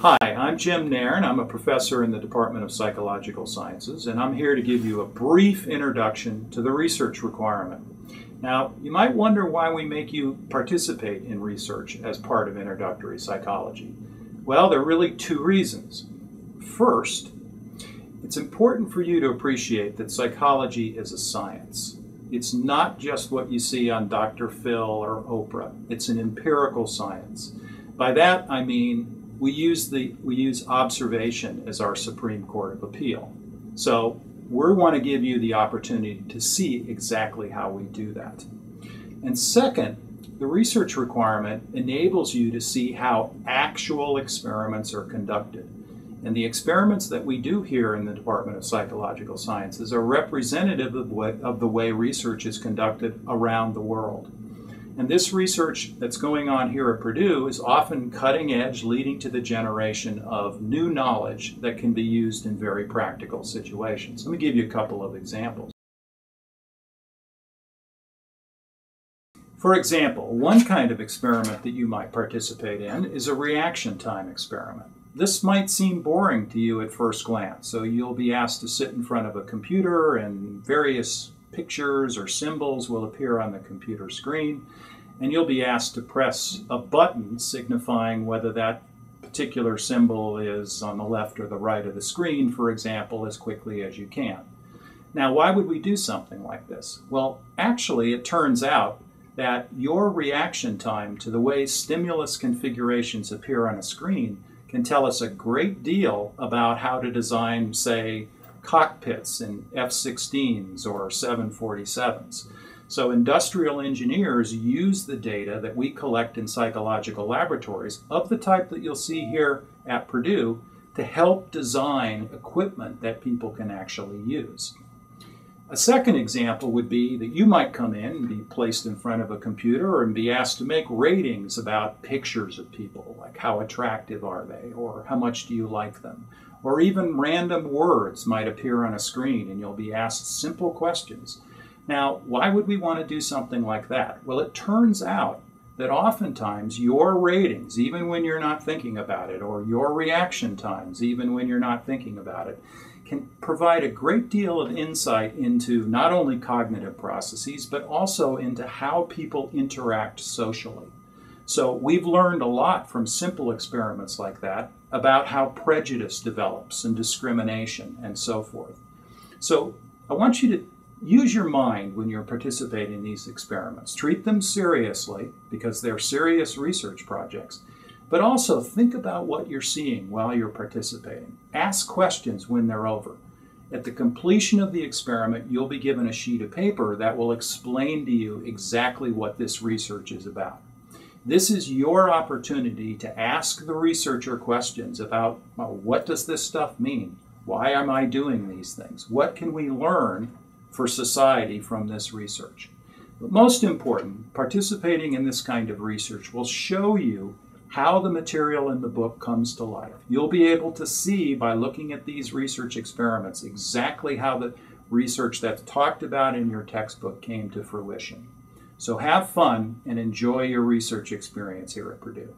Hi, I'm Jim Nairn. I'm a professor in the Department of Psychological Sciences, and I'm here to give you a brief introduction to the research requirement. Now, you might wonder why we make you participate in research as part of introductory psychology. Well, there are really two reasons. First, it's important for you to appreciate that psychology is a science. It's not just what you see on Dr. Phil or Oprah. It's an empirical science. By that, I mean we use observation as our Supreme Court of Appeal. So we want to give you the opportunity to see exactly how we do that. And second, the research requirement enables you to see how actual experiments are conducted. And the experiments that we do here in the Department of Psychological Sciences are representative of the way research is conducted around the world. And this research that's going on here at Purdue is often cutting edge, leading to the generation of new knowledge that can be used in very practical situations. Let me give you a couple of examples. For example, one kind of experiment that you might participate in is a reaction time experiment. This might seem boring to you at first glance, so you'll be asked to sit in front of a computer and various pictures or symbols will appear on the computer screen, and you'll be asked to press a button signifying whether that particular symbol is on the left or the right of the screen, for example, as quickly as you can. Now, why would we do something like this? Well, actually, it turns out that your reaction time to the way stimulus configurations appear on a screen can tell us a great deal about how to design, say, cockpits in F-16s or 747s. So industrial engineers use the data that we collect in psychological laboratories of the type that you'll see here at Purdue to help design equipment that people can actually use. A second example would be that you might come in and be placed in front of a computer and be asked to make ratings about pictures of people, like how attractive are they, or how much do you like them, or even random words might appear on a screen and you'll be asked simple questions. Now, why would we want to do something like that? Well, it turns out that oftentimes your ratings, even when you're not thinking about it, or your reaction times, even when you're not thinking about it, can provide a great deal of insight into not only cognitive processes, but also into how people interact socially. So we've learned a lot from simple experiments like that about how prejudice develops and discrimination and so forth. So I want you to use your mind when you're participating in these experiments. Treat them seriously because they're serious research projects. But also think about what you're seeing while you're participating. Ask questions when they're over. At the completion of the experiment, you'll be given a sheet of paper that will explain to you exactly what this research is about. This is your opportunity to ask the researcher questions about, well, what does this stuff mean? Why am I doing these things? What can we learn for society from this research? But most important, participating in this kind of research will show you how the material in the book comes to life. You'll be able to see by looking at these research experiments exactly how the research that's talked about in your textbook came to fruition. So have fun and enjoy your research experience here at Purdue.